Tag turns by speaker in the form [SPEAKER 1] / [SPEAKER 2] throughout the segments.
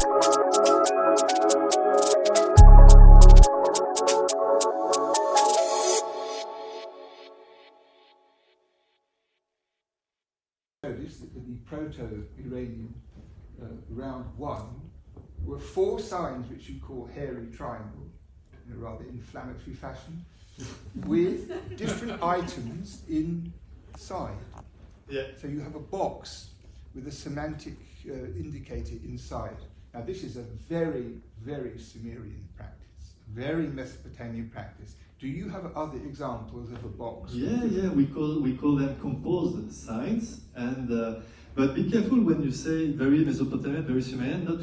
[SPEAKER 1] The Proto-Iranian round one were 4 signs which you call hairy triangle in a rather inflammatory fashion, with different items inside.
[SPEAKER 2] Yeah.
[SPEAKER 1] So you have a box with a semantic indicator inside. Now this is a very, very Sumerian practice, very Mesopotamian practice. Do you have other examples of a box?
[SPEAKER 2] Yeah, we call them composed signs, and but be careful when you say very Mesopotamian, very Sumerian, not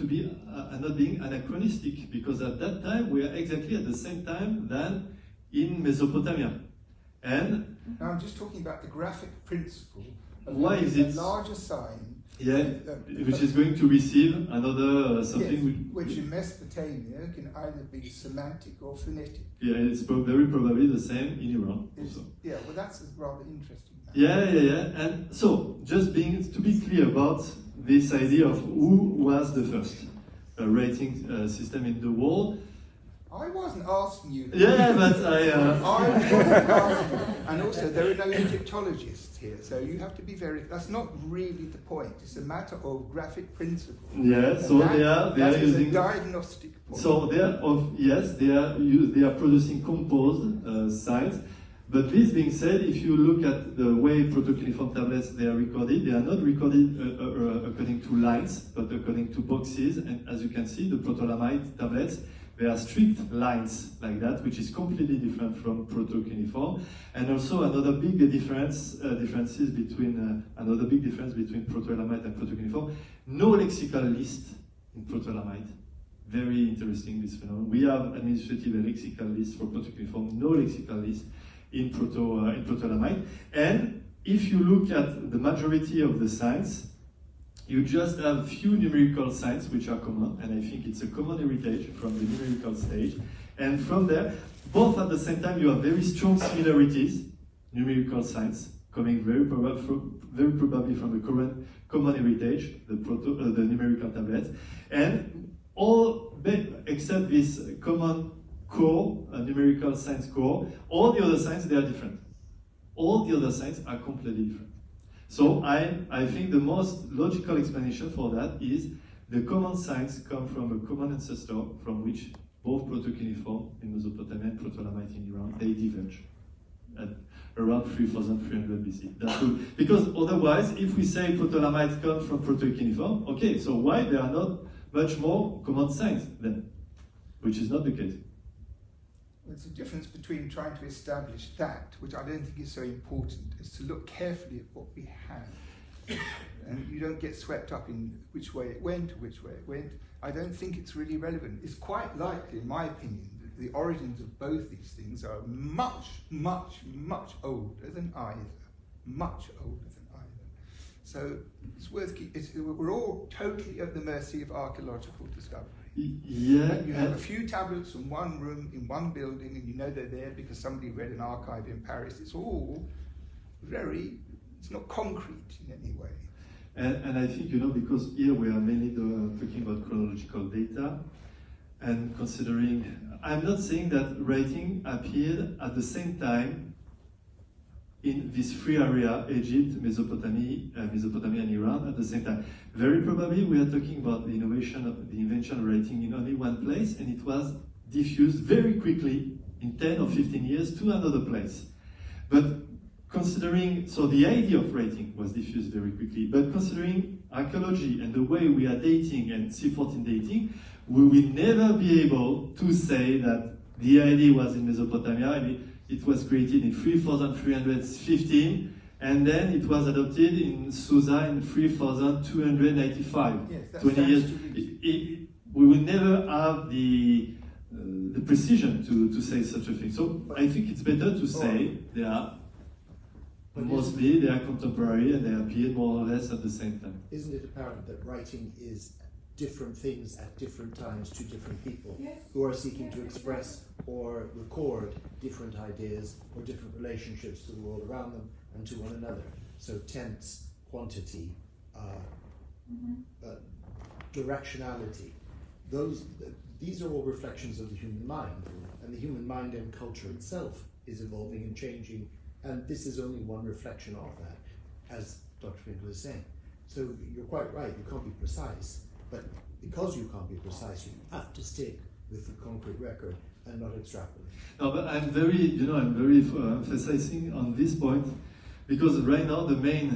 [SPEAKER 2] being anachronistic, because at that time we are exactly at the same time than in Mesopotamia, and
[SPEAKER 1] now I'm just talking about the graphic principle of
[SPEAKER 2] why is it
[SPEAKER 1] a larger sign?
[SPEAKER 2] Yeah, which is going to receive another something.
[SPEAKER 1] Yes, which in Mesopotamia can either be semantic or phonetic.
[SPEAKER 2] Yeah, it's very probably the same in Iran also.
[SPEAKER 1] Yeah, well that's rather interesting.
[SPEAKER 2] Yeah. And so, just to be clear about this idea of who was the first rating system in the world.
[SPEAKER 1] I wasn't asking you.
[SPEAKER 2] Yeah, but I
[SPEAKER 1] wasn't asking you. And also, there are no Egyptologists here, so you have to be very. That's not really the point. It's a matter of graphic principle.
[SPEAKER 2] Yeah, so they are using
[SPEAKER 1] a diagnostic point.
[SPEAKER 2] So they are producing composed signs. But this being said, if you look at the way proto-cuneiform tablets they are recorded, they are not recorded according to lines, but according to boxes. And as you can see, the proto-Elamite tablets, they are strict lines like that, which is completely different from proto-cuneiform. And also another big difference between proto-Elamite and proto-cuneiform. No lexical list in proto-Elamite. Very interesting, this phenomenon. We have administrative and lexical lists for proto-cuneiform, no lexical list in proto-Elamite. And if you look at the majority of the signs, you just have few numerical signs which are common, and I think it's a common heritage from the numerical stage. And from there, both at the same time, you have very strong similarities, numerical signs, coming very probably from the current common heritage, the numerical tablets, and all except this common core, numerical signs core, all the other signs, they are different. All the other signs are completely different. So I think the most logical explanation for that is the common signs come from a common ancestor from which both proto-cuneiform in Mesopotamia and proto-Elamite in Iran, they diverge at around 3300 BC. That's good. Because otherwise, if we say proto-Elamite comes from proto-cuneiform, okay, so why there are not much more common signs then? Which is not the case.
[SPEAKER 1] There's a difference between trying to establish that, which I don't think is so important, is to look carefully at what we have. And you don't get swept up in which way it went or which way it went. I don't think it's really relevant. It's quite likely, in my opinion, that the origins of both these things are much, much, much older than either. Much older than either. So it's worth we're all totally at the mercy of archaeological discovery.
[SPEAKER 2] Yeah,
[SPEAKER 1] you have a few tablets from one room in one building, and you know they're there because somebody read an archive in Paris. It's all it's not concrete in any way.
[SPEAKER 2] And I think, because here we are mainly talking about chronological data, and considering, I'm not saying that writing appeared at the same time in this three area, Egypt, Mesopotamia, and Iran at the same time. Very probably we are talking about the invention of writing in only one place, and it was diffused very quickly in 10 or 15 years to another place. But considering, so the idea of writing was diffused very quickly, but considering archaeology and the way we are dating and C14 dating, we will never be able to say that the idea was in Mesopotamia. I mean, it was created in 3315, and then it was adopted in Susa in 3295.
[SPEAKER 1] Yes,
[SPEAKER 2] 20 years. We will never have the precision to say such a thing. So I think it's better to say they are contemporary and they appeared more or less at the same time.
[SPEAKER 3] Isn't it apparent that writing is different things at different times to different people who are seeking to express or record different ideas or different relationships to the world around them and to one another? So tense, quantity, directionality, these are all reflections of the human mind, and the human mind and culture itself is evolving and changing, and this is only one reflection of that, as Dr. Finkel is saying. So you're quite right, you can't be precise, but because you can't be precise, you have to stick with the concrete record and not extrapolate.
[SPEAKER 2] No, but I'm very emphasizing on this point, because right now the main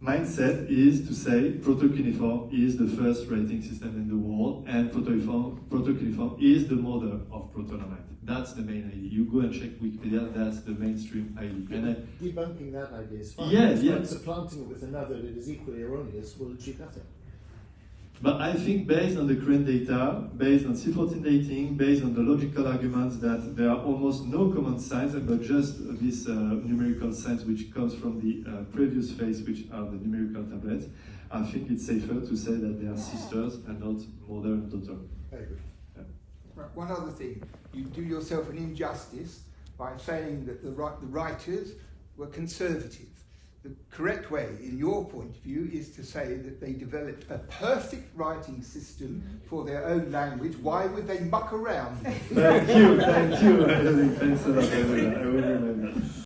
[SPEAKER 2] mindset is to say protocuneiform is the first writing system in the world, and protocuneiform is the mother of Proto-Elamite. That's the main idea. You go and check Wikipedia, that's the mainstream idea. And
[SPEAKER 3] debunking that idea is fine.
[SPEAKER 2] Yeah.
[SPEAKER 3] Supplanting it with another that is equally erroneous will achieve nothing.
[SPEAKER 2] But I think based on the current data, based on C14 dating, based on the logical arguments that there are almost no common signs, but just this numerical signs which comes from the previous phase, which are the numerical tablets, I think it's safer to say that they are sisters and not mother and daughter.
[SPEAKER 3] I agree.
[SPEAKER 2] Yeah.
[SPEAKER 1] Right, one other thing, you do yourself an injustice by saying that the writers were conservative. The correct way, in your point of view, is to say that they developed a perfect writing system for their own language. Why would they muck around?
[SPEAKER 2] Thank you. Thanks a lot. I will remember.